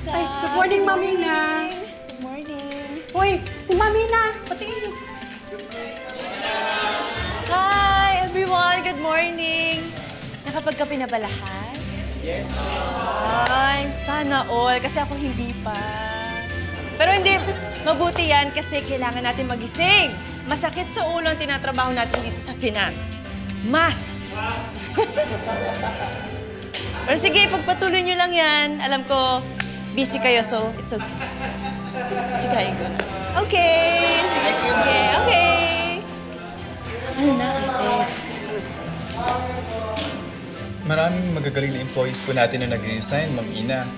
Lisa. Ay, good morning, Mamina. Good morning. Hoy, si Mamina. Patiin. Hi, everyone. Good morning. Nakapagkape na ba lahat? Yes. Ay, sana all. Kasi ako hindi pa. Pero hindi, mabuti yan kasi kailangan natin magising. Masakit sa ulo ang tinatrabaho natin dito sa finance. Math. Pero sige, pagpatuloy nyo lang yan. Alam ko, busy kayo, so it's okay. Chikain ko lang. Okay. Okay. Ano na, ate? Maraming magagaling na employees po natin na nag-resign, Ma'am Ina.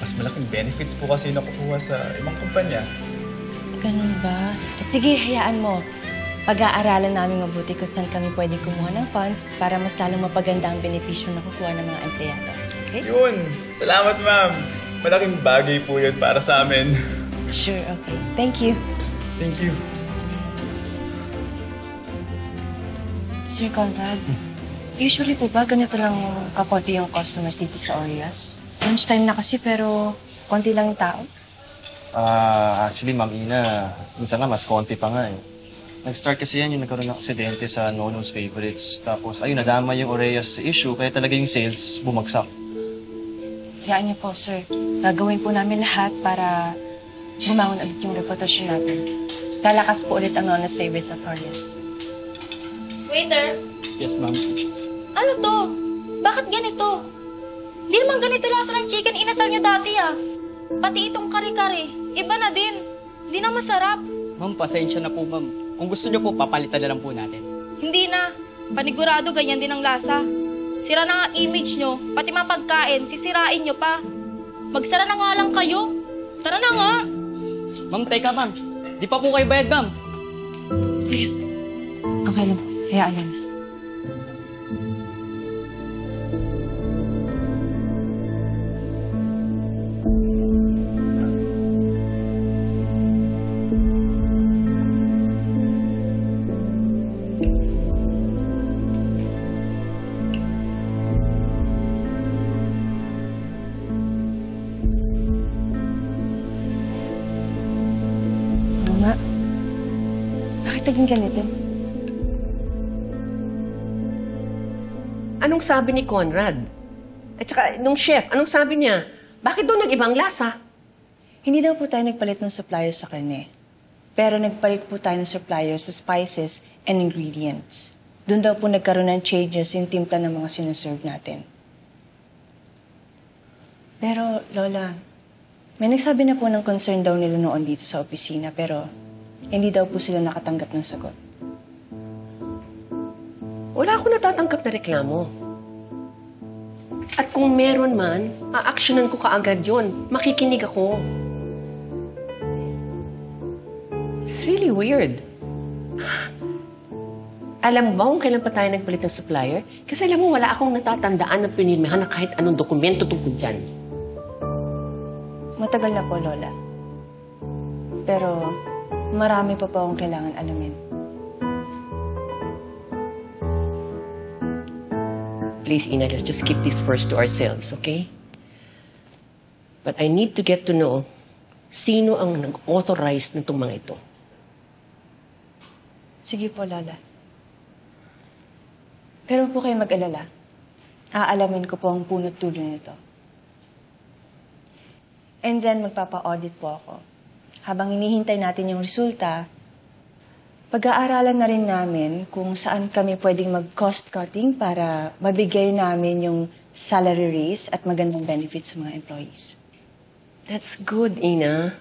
Mas malaking benefits po kasi yung nakukuha sa ibang kumpanya. Ganun ba? Sige, hayaan mo. Pag-aaralan namin mabuti kung saan kami pwede kumuha ng funds para mas lalong mapaganda ang benepisyo na kukuha ng mga empleyado. Okay? Yun! Salamat, Ma'am! Malaking bagay po yun para sa amin. Sure, okay. Thank you. Thank you. Sir Conrad, usually po ba ganito lang kakonti yung customers dito sa Orias? Lunchtime na kasi pero konti lang yung tao. Actually, Ma'am Ina, minsan nga mas konti pa nga eh. Nag-start kasi yan yung nagkaroon ng aksidente sa No-No's Favorites. Tapos, ayun, nadama yung Oreas issue, kaya talaga yung sales bumagsak. Hayaan niyo po, sir. Gagawin po namin lahat para bumangon ulit yung reputasyon natin. Lalakas po ulit ang No-No's Favorites at Orias. Waiter, Yes, Ma'am. ano to? Bakit ganito? Hindi naman ganito lasa ng chicken inasal niyo dati ah. Pati itong kare-kare, iba na din. Hindi na masarap. Ma'am, pasensya na po, ma'am. Kung gusto niyo po, papalitan na lang po natin. Hindi na. Panigurado ganyan din ang lasa. Sira na nga image nyo, pati mga pagkain, sisirain nyo pa. Magsara na nga lang kayo. Tara na nga. Ma'am, teka, ma'am. Di pa po kayo bayad, ma'am. Okay lang po. Hayaan yan. Oo nga. Bakit naging ganito? Anong sabi ni Conrad? At saka, nung chef, anong sabi niya? Bakit daw nag-ibang lasa? Hindi daw po tayo nagpalit ng suppliers sa karne. Pero nagpalit po tayo ng suppliers sa spices and ingredients. Doon daw po nagkaroon ng changes yung timpla ng mga sinaserve natin. Pero, Lola, may nagsabi na po ng concern daw nila noon dito sa opisina, pero hindi daw po sila nakatanggap ng sagot. Wala akong natatanggap na reklamo. At kung meron man, a-actionan ko kaagad yun. Makikinig ako. It's really weird. Alam mo ba kung kailan pa tayo nagpalit ng supplier? Kasi alam mo, wala akong natatandaan na pinirmahan na kahit anong dokumento tungkol dyan. Matagal na po, Lola. Pero marami pa po akong kailangan alamin. Please, Ina, let's just keep this first to ourselves, okay? But I need to get to know sino ang nag-authorize nitong mga ito. Sige po, Lola. Pero po kayo mag-alala. Aalamin ko po ang punot dulo nito. And then, magpapa-audit po ako. Habang hinihintay natin yung resulta, pag-aaralan na rin namin kung saan kami pwedeng mag-cost cutting para mabigay namin yung salary raise at magandang benefits sa mga employees. That's good, Ina.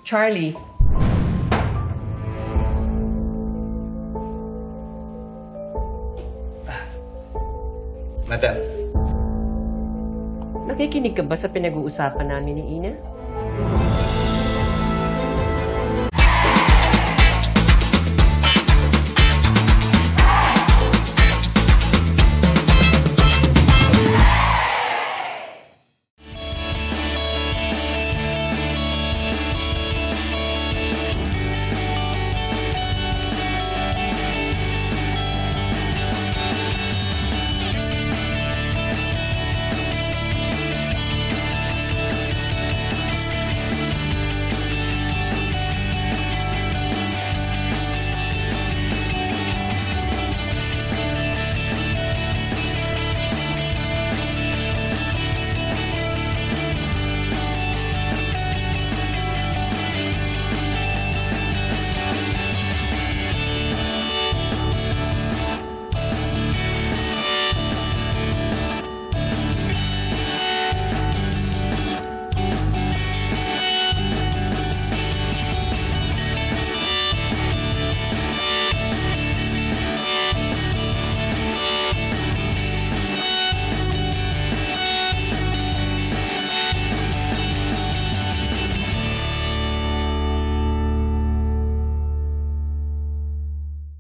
Charlie. Madam. Nakikinig ka ba sa pinag-uusapan namin ni Ina?